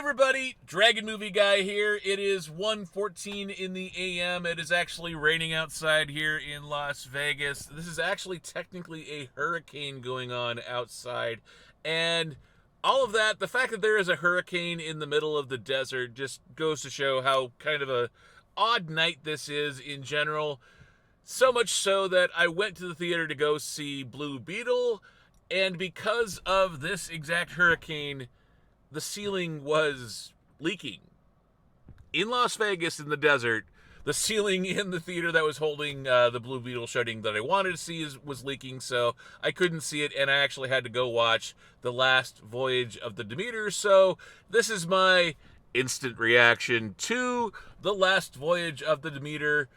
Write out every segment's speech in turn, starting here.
everybody, Dragon Movie Guy here. It is 1:14 in the AM. It is actually raining outside here in Las Vegas. This is actually technically a hurricane going on outside. And all of that, the fact that there is a hurricane in the middle of the desert just goes to show how kind of a odd night this is in general. So much so that I went to the theater to go see Blue Beetle, and because of this exact hurricane, the ceiling was leaking. In Las Vegas, in the desert, the ceiling in the theater that was holding the Blue Beetle showing that I wanted to see was leaking, so I couldn't see it, and I actually had to go watch The Last Voyage of the Demeter. So this is my instant reaction to The Last Voyage of the Demeter,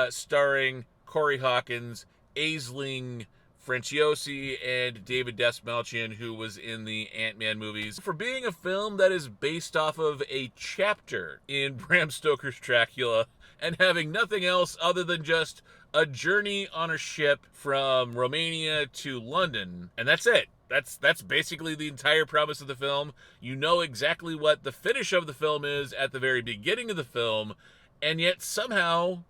starring Corey Hawkins, Aisling Franciosi, and David Dastmalchian, who was in the Ant-Man movies. For being a film that is based off of a chapter in Bram Stoker's Dracula, and having nothing else other than just a journey on a ship from Romania to London, and that's it. That's basically the entire premise of the film. You know exactly what the finish of the film is at the very beginning of the film, and yet somehow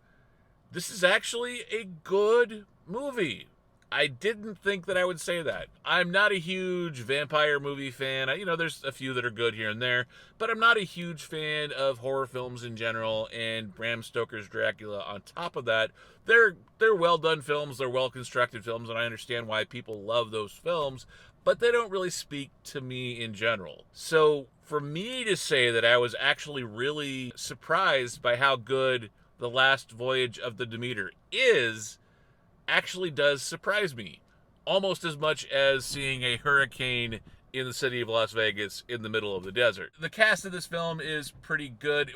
this is actually a good movie. I didn't think that I would say that. I'm not a huge vampire movie fan. There's a few that are good here and there, but I'm not a huge fan of horror films in general, and Bram Stoker's Dracula on top of that. They're well done films, they're well constructed films, and I understand why people love those films, but they don't really speak to me in general. So for me to say that I was actually really surprised by how good The Last Voyage of the Demeter is actually does surprise me, almost as much as seeing a hurricane in the city of Las Vegas in the middle of the desert. The cast of this film is pretty good.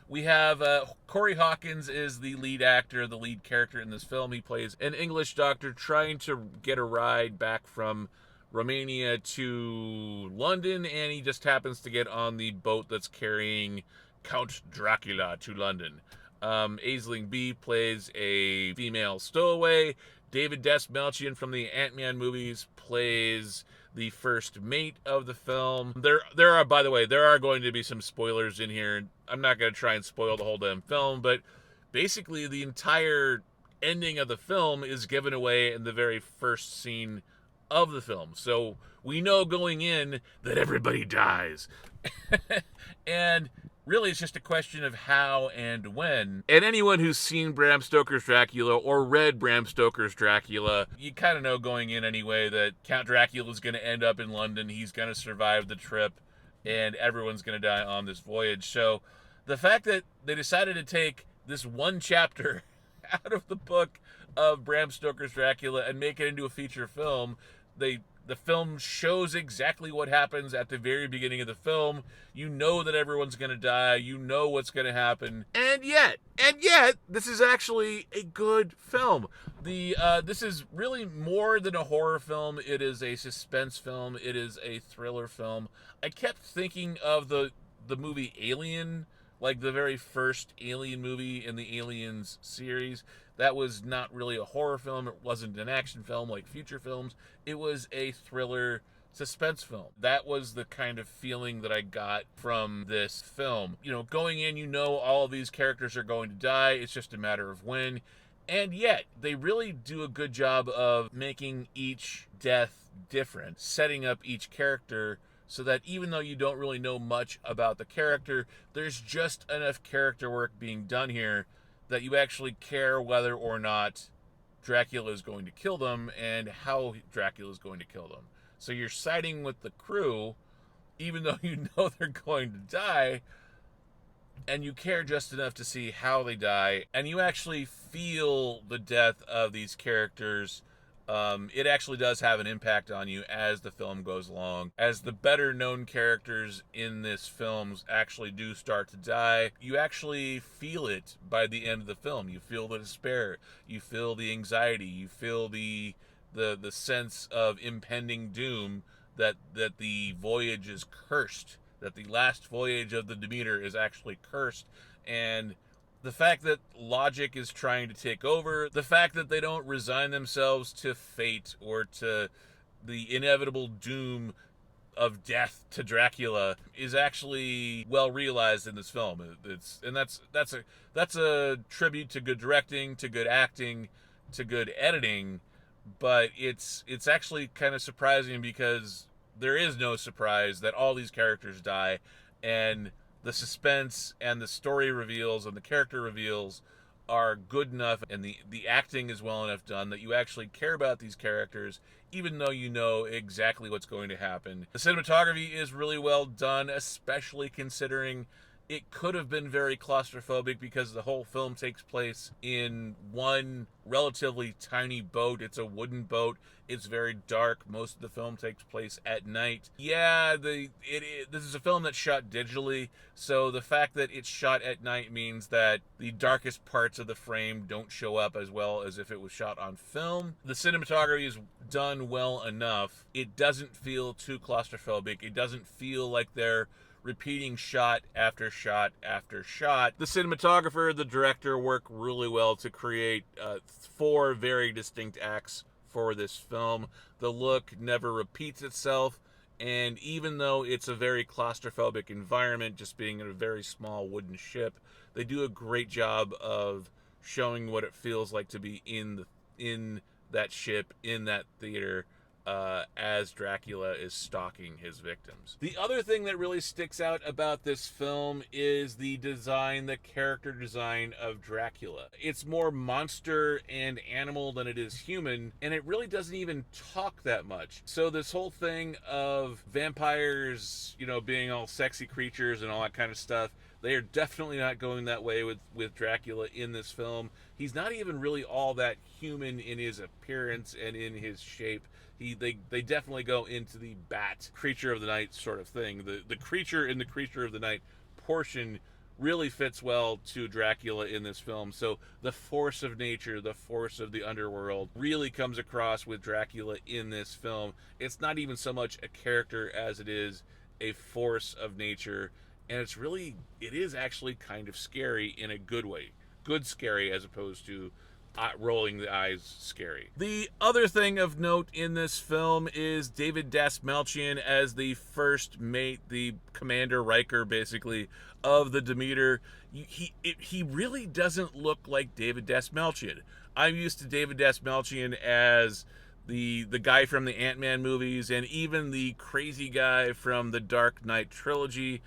We have Corey Hawkins is the lead actor, the lead character in this film. He plays an English doctor trying to get a ride back from Romania to London, and he just happens to get on the boat that's carrying Count Dracula to London. Aisling B plays a female stowaway. David Dastmalchian from the Ant-Man movies plays the first mate of the film. There are, by the way, there are going to be some spoilers in here. I'm not going to try and spoil the whole damn film, but basically the entire ending of the film is given away in the very first scene of the film. So we know going in that everybody dies. And really, it's just a question of how and when. And anyone who's seen Bram Stoker's Dracula or read Bram Stoker's Dracula, you kind of know going in anyway that Count Dracula is going to end up in London. He's going to survive the trip, and everyone's going to die on this voyage. So the fact that they decided to take this one chapter out of the book of Bram Stoker's Dracula and make it into a feature film, the film shows exactly what happens at the very beginning of the film. You know that everyone's going to die. You know what's going to happen. And yet, this is actually a good film. This is really more than a horror film. It is a suspense film. It is a thriller film. I kept thinking of the movie Alien, like the very first Alien movie in the Aliens series. That was not really a horror film. It wasn't an action film like future films. It was a thriller suspense film. That was the kind of feeling that I got from this film. Going in, all of these characters are going to die. It's just a matter of when. And yet, they really do a good job of making each death different, setting up each character so that even though you don't really know much about the character, there's just enough character work being done here that you actually care whether or not Dracula is going to kill them and how Dracula is going to kill them. So you're siding with the crew, even though you know they're going to die, and you care just enough to see how they die, and you actually feel the death of these characters. It actually does have an impact on you as the film goes along. As the better known characters in this film actually do start to die, you actually feel it by the end of the film. You feel the despair, you feel the anxiety, you feel the sense of impending doom, that the voyage is cursed, that the last voyage of the Demeter is actually cursed. And the fact that logic is trying to take over, the fact that they don't resign themselves to fate or to the inevitable doom of death to Dracula is actually well realized in this film. That's a tribute to good directing, to good acting, to good editing, but it's actually kind of surprising because there is no surprise that all these characters die, and the suspense and the story reveals and the character reveals are good enough, and the acting is well enough done that you actually care about these characters even though you know exactly what's going to happen. The cinematography is really well done, especially considering it could have been very claustrophobic because the whole film takes place in one relatively tiny boat. It's a wooden boat. It's very dark. Most of the film takes place at night. Yeah, this is a film that's shot digitally, so the fact that it's shot at night means that the darkest parts of the frame don't show up as well as if it was shot on film. The cinematography is done well enough. It doesn't feel too claustrophobic. It doesn't feel like they're repeating shot after shot after shot. The cinematographer, the director work really well to create 4 very distinct acts for this film. The look never repeats itself, and even though it's a very claustrophobic environment, just being in a very small wooden ship, they do a great job of showing what it feels like to be in that ship, in that theater, as Dracula is stalking his victims. The other thing that really sticks out about this film is the design, the character design of Dracula. It's more monster and animal than it is human, and it really doesn't even talk that much. So this whole thing of vampires, being all sexy creatures and all that kind of stuff, they are definitely not going that way with Dracula in this film. He's not even really all that human in his appearance and in his shape. They definitely go into the bat creature of the night sort of thing. The creature in the creature of the night portion really fits well to Dracula in this film. So the force of nature, the force of the underworld really comes across with Dracula in this film. It's not even so much a character as it is a force of nature. And it is actually kind of scary in a good way. Good scary as opposed to rolling the eyes scary. The other thing of note in this film is David Dastmalchian as the first mate, the Commander Riker, basically, of the Demeter. He really doesn't look like David Dastmalchian. I'm used to David Dastmalchian as the guy from the Ant-Man movies and even the crazy guy from the Dark Knight trilogy.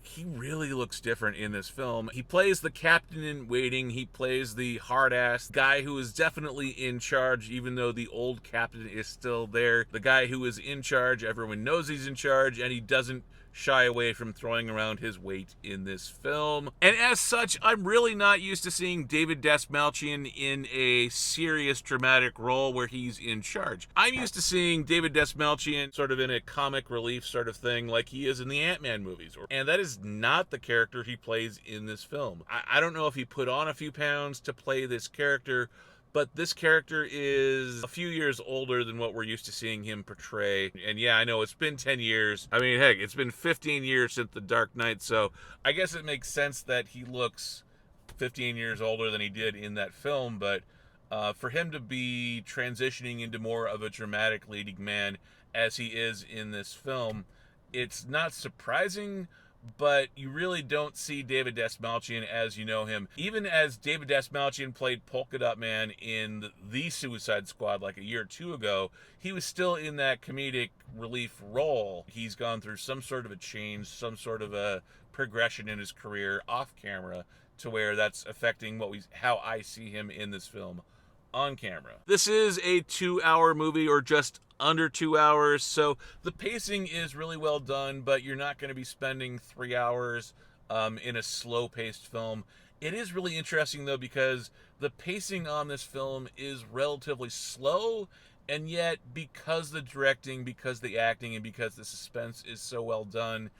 He really looks different in this film. He plays the captain in waiting. He plays the hard-ass guy who is definitely in charge, even though the old captain is still there. The guy who is in charge, everyone knows he's in charge, and he doesn't shy away from throwing around his weight in this film. And as such, I'm really not used to seeing David Dastmalchian in a serious dramatic role where he's in charge. I'm used to seeing David Dastmalchian sort of in a comic relief sort of thing like he is in the Ant-Man movies. And that is not the character he plays in this film. I don't know if he put on a few pounds to play this character, but this character is a few years older than what we're used to seeing him portray. And yeah, I know it's been 10 years. I mean, heck, it's been 15 years since The Dark Knight, so I guess it makes sense that he looks 15 years older than he did in that film, but for him to be transitioning into more of a dramatic leading man as he is in this film, it's not surprising, but you really don't see David Dastmalchian as you know him. Even as David Dastmalchian played Polka Dot Man in the Suicide Squad like a year or two ago, he was still in that comedic relief role. He's gone through some sort of a change, some sort of a progression in his career off camera to where that's affecting how I see him in this film on camera. This is a 2-hour movie, or just under 2 hours, so the pacing is really well done, but you're not going to be spending 3 hours in a slow-paced film. It is really interesting, though, because the pacing on this film is relatively slow, and yet because the directing, because the acting, and because the suspense is so well done,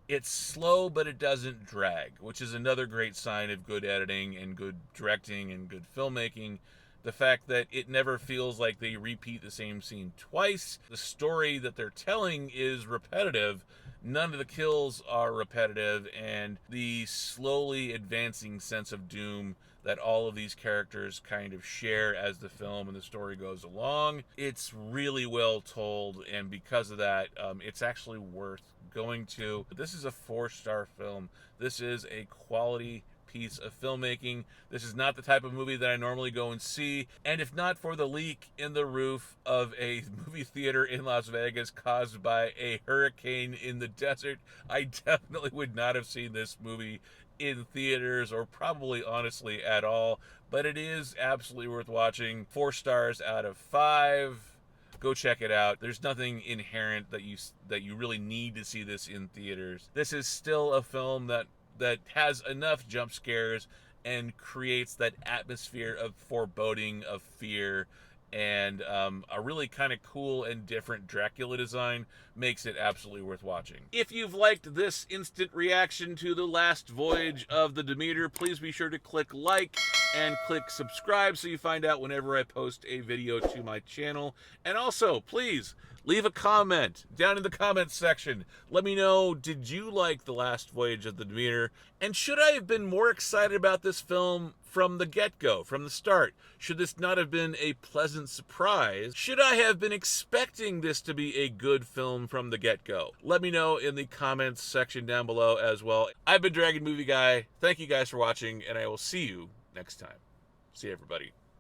it's slow, but it doesn't drag, which is another great sign of good editing and good directing and good filmmaking. The fact that it never feels like they repeat the same scene twice. The story that they're telling is repetitive, None of the kills are repetitive, and the slowly advancing sense of doom that all of these characters kind of share as the film and the story goes along. It's really well told, and because of that, it's actually worth going to. This is a 4-star film. This is a quality piece of filmmaking. This is not the type of movie that I normally go and see, and if not for the leak in the roof of a movie theater in Las Vegas caused by a hurricane in the desert, I definitely would not have seen this movie in theaters, or probably honestly at all. But it is absolutely worth watching. 4 stars out of 5. Go check it out. There's nothing inherent that you really need to see this in theaters. This is still a film that has enough jump scares and creates that atmosphere of foreboding, of fear, and a really kind of cool and different Dracula design makes it absolutely worth watching. If you've liked this instant reaction to the last voyage of the Demeter, please be sure to click like and click subscribe so you find out whenever I post a video to my channel. And also, please leave a comment down in the comments section. Let me know, did you like the last voyage of the Demeter? And should I have been more excited about this film from the get-go, from the start? Should this not have been a pleasant surprise? Should I have been expecting this to be a good film from the get-go? Let me know in the comments section down below as well. I've been Dragon Movie Guy. Thank you guys for watching, and I will see you next time. See you, everybody.